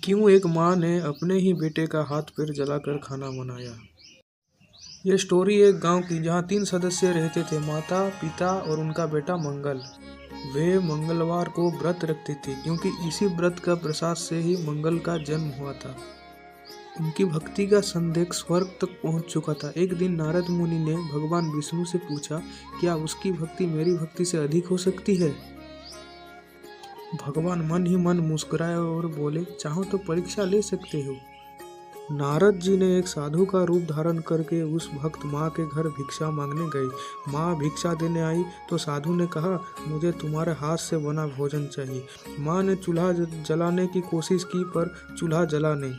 क्यों एक माँ ने अपने ही बेटे का हाथ पैर जलाकर खाना बनाया। ये स्टोरी एक गांव की जहां 3 सदस्य रहते थे, माता, पिता और उनका बेटा मंगल। वे मंगलवार को व्रत रखते थे क्योंकि इसी व्रत का प्रसाद से ही मंगल का जन्म हुआ था। उनकी भक्ति का संदेश स्वर्ग तक पहुंच चुका था। एक दिन नारद मुनि ने भगवान विष्णु से पूछा, क्या उसकी भक्ति मेरी भक्ति से अधिक हो सकती है। भगवान मन ही मन मुस्कुराए और बोले, चाहो तो परीक्षा ले सकते हो। नारद जी ने एक साधु का रूप धारण करके उस भक्त माँ के घर भिक्षा मांगने गए। माँ भिक्षा देने आई तो साधु ने कहा, मुझे तुम्हारे हाथ से बना भोजन चाहिए। माँ ने चूल्हा जलाने की कोशिश की पर चूल्हा जला नहीं।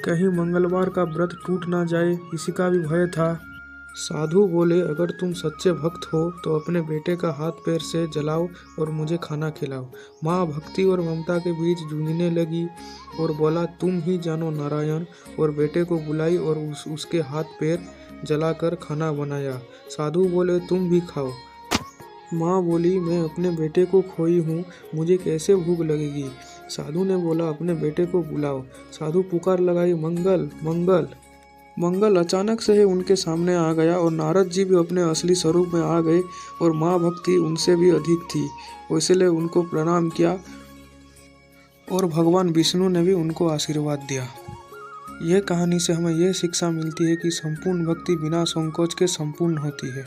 कहीं मंगलवार का व्रत टूट ना जाए, इसी का भी भय था। साधु बोले, अगर तुम सच्चे भक्त हो तो अपने बेटे का हाथ पैर से जलाओ और मुझे खाना खिलाओ। माँ भक्ति और ममता के बीच जूझने लगी और बोला, तुम ही जानो नारायण। और बेटे को बुलाई और उसके हाथ पैर जलाकर खाना बनाया। साधु बोले, तुम भी खाओ। माँ बोली, मैं अपने बेटे को खोई हूँ, मुझे कैसे भूख लगेगी। साधु ने बोला, अपने बेटे को बुलाओ। साधु पुकार लगाई, मंगल मंगल। मंगल अचानक से ही उनके सामने आ गया और नारद जी भी अपने असली स्वरूप में आ गए और माँ भक्ति उनसे भी अधिक थी, इसलिए उनको प्रणाम किया और भगवान विष्णु ने भी उनको आशीर्वाद दिया। यह कहानी से हमें यह शिक्षा मिलती है कि संपूर्ण भक्ति बिना संकोच के संपूर्ण होती है।